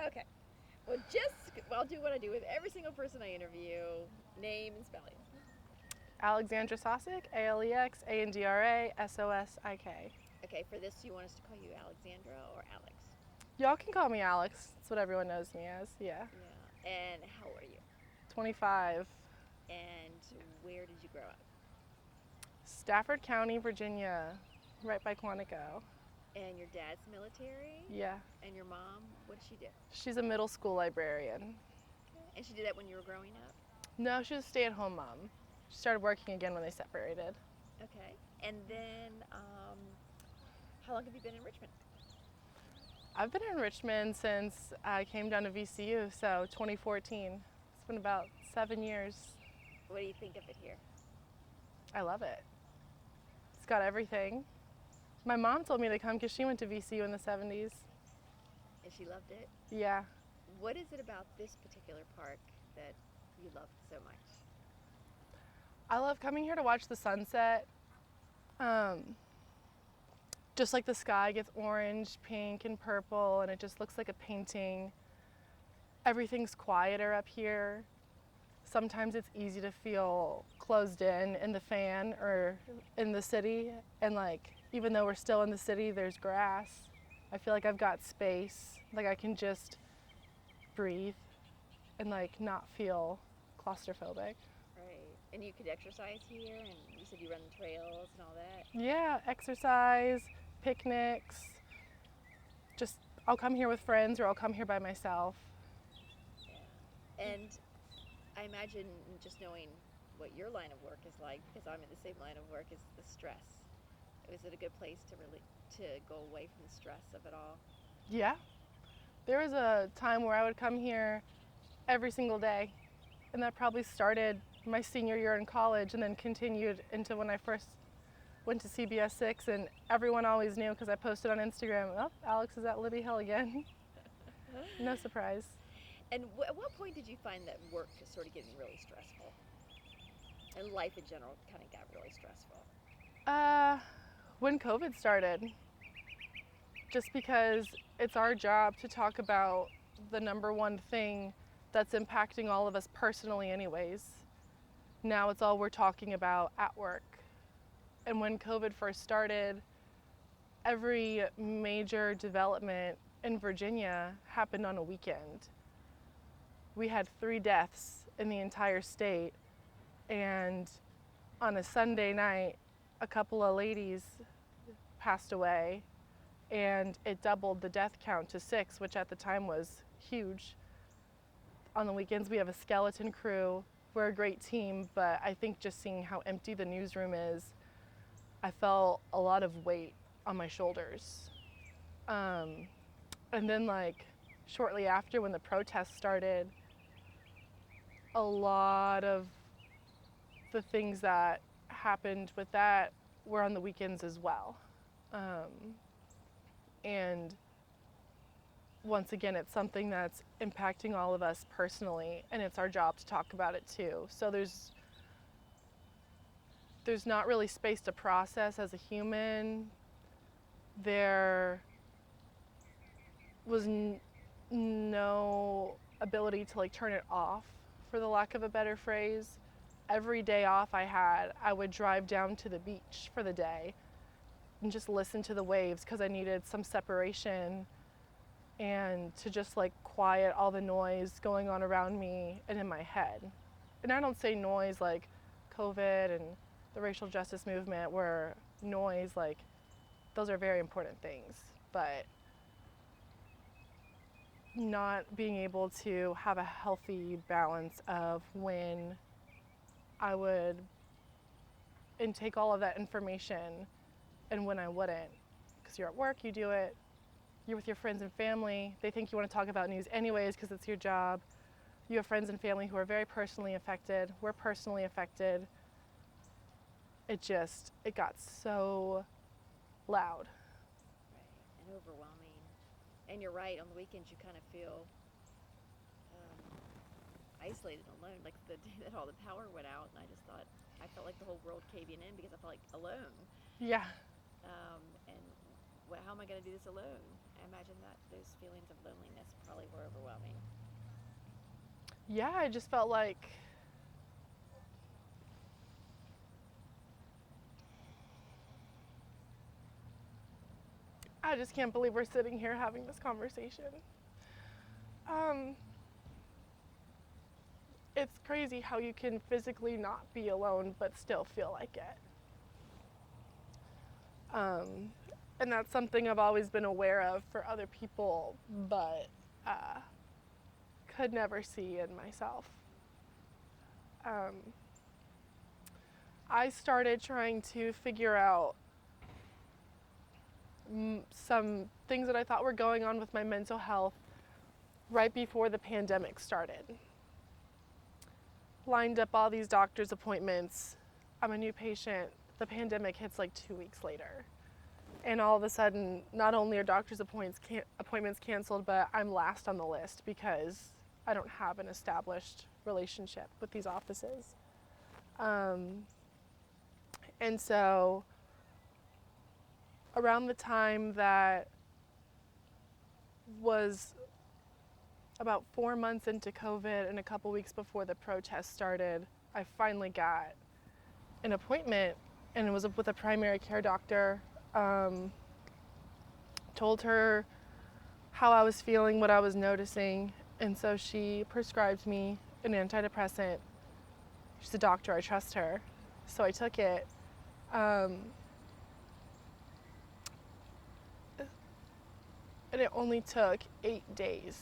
Okay. Well, I'll do what I do with every single person I interview. Name and spelling. Alexandra Sosik, Alex, Andra, Sosik. Okay, for this, you want us to call you Alexandra or Alex? Y'all can call me Alex. That's what everyone knows me as. Yeah. Yeah. And how old are you? 25. And where did you grow up? Stafford County, Virginia, right by Quantico. And your dad's military? Yeah. And your mom, what did she do? She's a middle school librarian. Okay. And she did that when you were growing up? No, she was a stay-at-home mom. She started working again when they separated. Okay. And then, how long have you been in Richmond? I've been in Richmond since I came down to VCU, so 2014. It's been about 7 years. What do you think of it here? I love it. It's got everything. My mom told me to come because she went to VCU in the 70s. And she loved it? Yeah. What is it about this particular park that you love so much? I love coming here to watch the sunset. Just like the sky gets orange, pink, and purple, and it just looks like a painting. Everything's quieter up here. Sometimes it's easy to feel closed in the fan or in the city. And like, even though we're still in the city, there's grass. I feel like I've got space. Like I can just breathe and like not feel claustrophobic. Right. And you could exercise here, and you said you run the trails and all that. Yeah, exercise, picnics. Just, I'll come here with friends or I'll come here by myself. Yeah. And I imagine just knowing what your line of work is like, because I'm in the same line of work, is the stress. Is it a good place to really to go away from the stress of it all? Yeah, there was a time where I would come here every single day, and that probably started my senior year in college and then continued into when I first went to CBS 6, and everyone always knew because I posted on Instagram, oh, Alex is at Libby Hill again. No surprise. And at what point did you find that work is sort of getting really stressful? And life in general kind of got really stressful? Uh, when COVID started, just because it's our job to talk about the number one thing that's impacting all of us personally, anyways. Now it's all we're talking about at work. And when COVID first started, every major development in Virginia happened on a weekend. We had 3 deaths in the entire state, and on a Sunday night, a couple of ladies passed away, and it doubled the death count to 6, which at the time was huge. On the weekends, we have a skeleton crew. We're a great team, but I think just seeing how empty the newsroom is, I felt a lot of weight on my shoulders. And then, like, shortly after, when the protests started, a lot of the things that happened with that were on the weekends as well. And once again, it's something that's impacting all of us personally, and it's our job to talk about it too. So there's not really space to process as a human. There was no ability to like turn it off, for the lack of a better phrase. Every day off I had, I would drive down to the beach for the day and just listen to the waves because I needed some separation and to just like quiet all the noise going on around me and in my head. And I don't say noise like COVID and the racial justice movement, where noise, like, those are very important things, but not being able to have a healthy balance of when I would intake all of that information and when I wouldn't. Because you're at work, you do it, you're with your friends and family, they think you want to talk about news anyways because it's your job. You have friends and family who are very personally affected. We're personally affected. It got so loud. Right. And overwhelming. And you're right, on the weekends you kind of feel isolated and alone. Like the day that all the power went out, and I felt like the whole world caving in because I felt like alone. Yeah. And how am I I going to do this alone? I imagine that those feelings of loneliness probably were overwhelming. Yeah, I just felt like I just can't believe we're sitting here having this conversation. It's crazy how you can physically not be alone but still feel like it. And that's something I've always been aware of for other people, but could never see in myself. I started trying to figure out some things that I thought were going on with my mental health right before the pandemic started. Lined up all these doctor's appointments. I'm a new patient. The pandemic hits like 2 weeks later. And all of a sudden, not only are doctor's appointments canceled, but I'm last on the list because I don't have an established relationship with these offices. And so around the time that was about 4 months into COVID and a couple weeks before the protests started, I finally got an appointment, and it was with a primary care doctor. Told her how I was feeling, what I was noticing, and so she prescribed me an antidepressant. She's a doctor, I trust her. So I took it. And it only took 8 days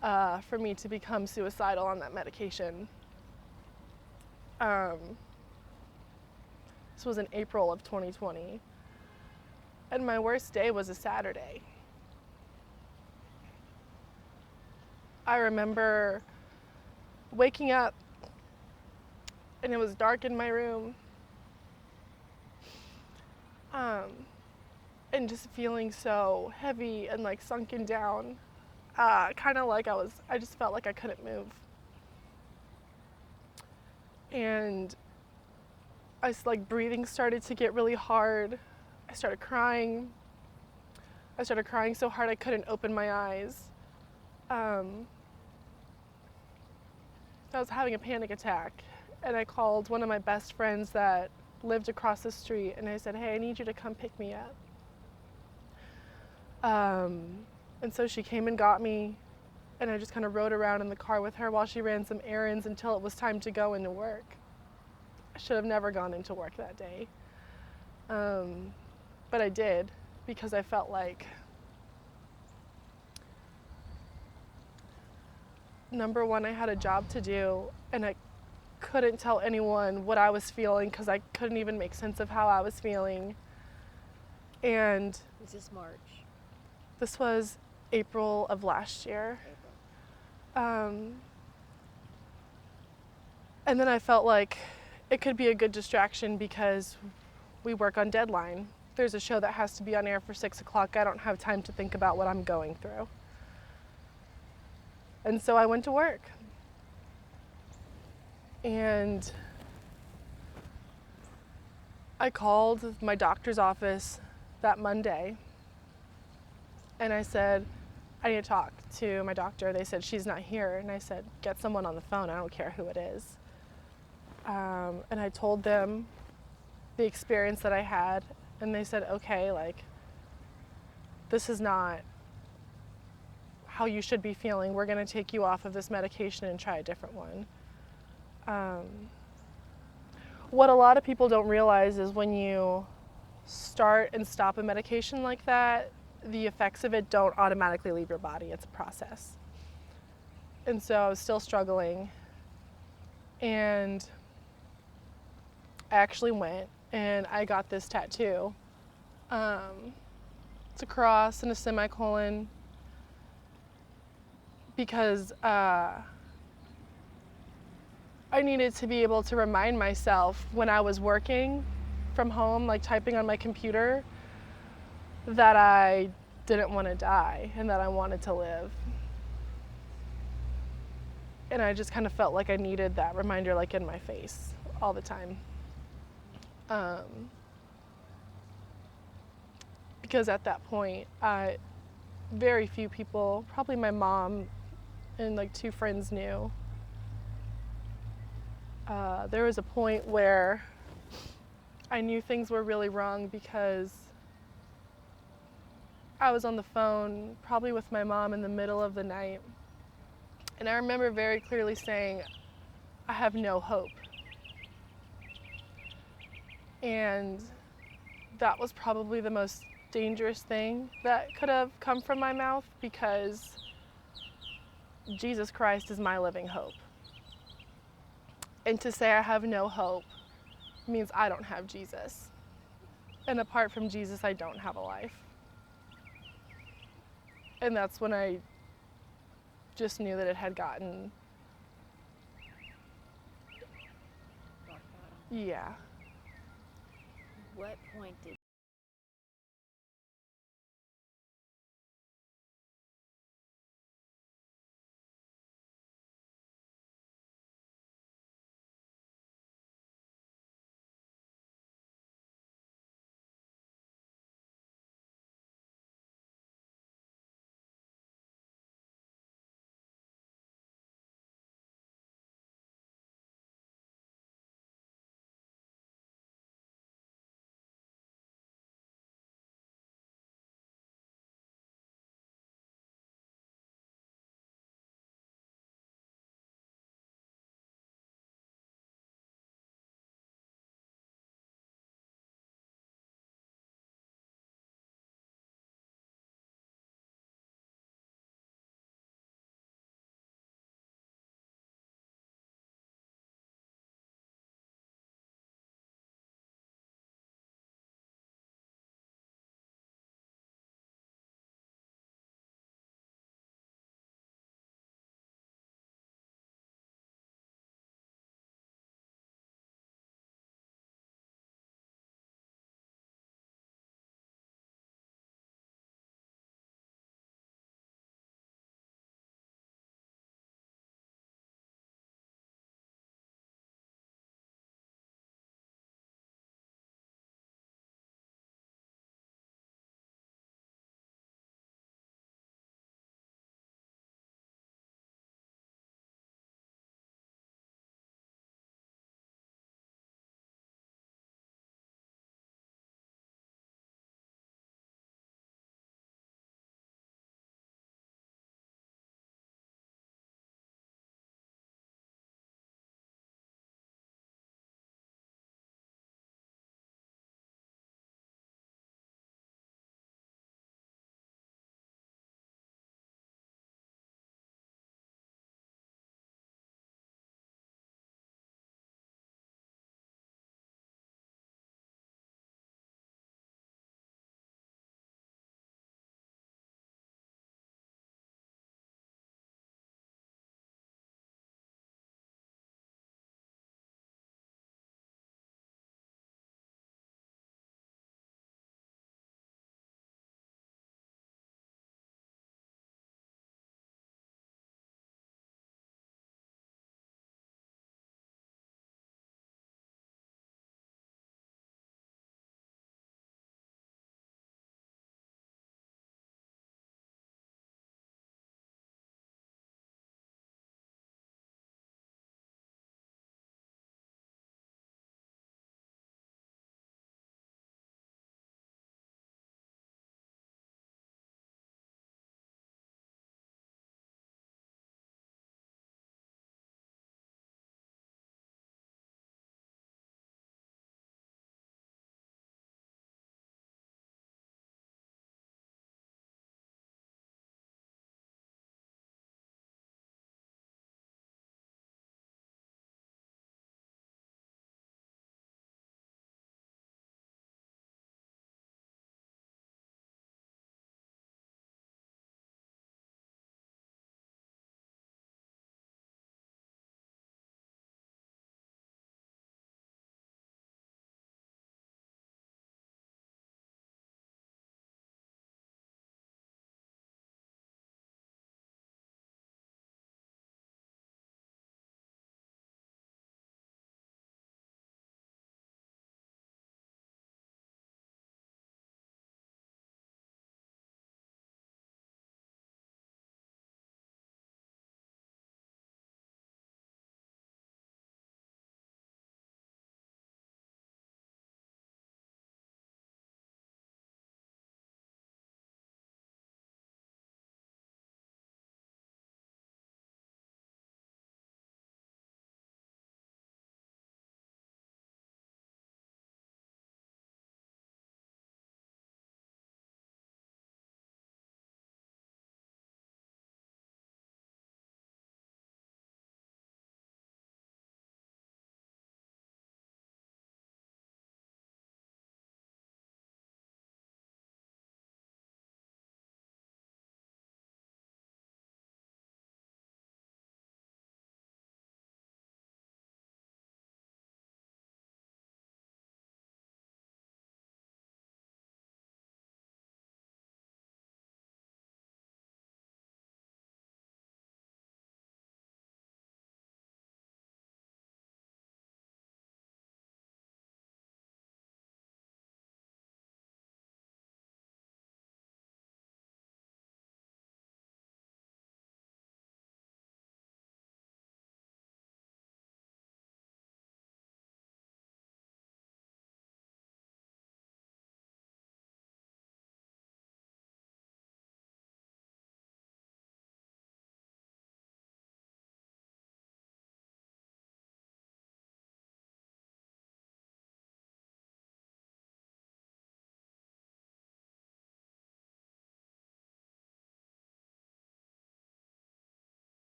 for me to become suicidal on that medication. This was in April of 2020. And my worst day was a Saturday. I remember waking up and it was dark in my room. And just feeling so heavy and like sunken down. Kind of like I just felt like I couldn't move. And breathing started to get really hard. I started crying. I started crying so hard I couldn't open my eyes. I was having a panic attack, and I called one of my best friends that lived across the street, and I said, "Hey, I need you to come pick me up." And so she came and got me, and I just kind of rode around in the car with her while she ran some errands until it was time to go into work. I should have never gone into work that day. But I did, because I felt like, number one, I had a job to do, and I couldn't tell anyone what I was feeling because I couldn't even make sense of how I was feeling. And Was this March? this was April of last year. April. And then I felt like it could be a good distraction because we work on deadline. There's a show that has to be on air for 6 o'clock. I don't have time to think about what I'm going through. And so I went to work. And I called my doctor's office that Monday. And I said, I need to talk to my doctor. They said, she's not here. And I said, get someone on the phone. I don't care who it is. And I told them the experience that I had. And they said, okay, this is not how you should be feeling. We're going to take you off of this medication and try a different one. What a lot of people don't realize is when you start and stop a medication like that, the effects of it don't automatically leave your body. It's a process. And so I was still struggling. And I actually went and I got this tattoo. It's a cross and a semicolon because I needed to be able to remind myself when I was working from home, typing on my computer, that I didn't want to die and that I wanted to live. And I just kind of felt like I needed that reminder in my face all the time. because at that point, very few people, probably my mom and like 2 friends knew. There was a point where I knew things were really wrong because I was on the phone, probably with my mom in the middle of the night. And I remember very clearly saying, I have no hope. And that was probably the most dangerous thing that could have come from my mouth, because Jesus Christ is my living hope. And to say I have no hope means I don't have Jesus. And apart from Jesus, I don't have a life. And that's when I just knew that it had gotten, Rock bottom. yeah. What point did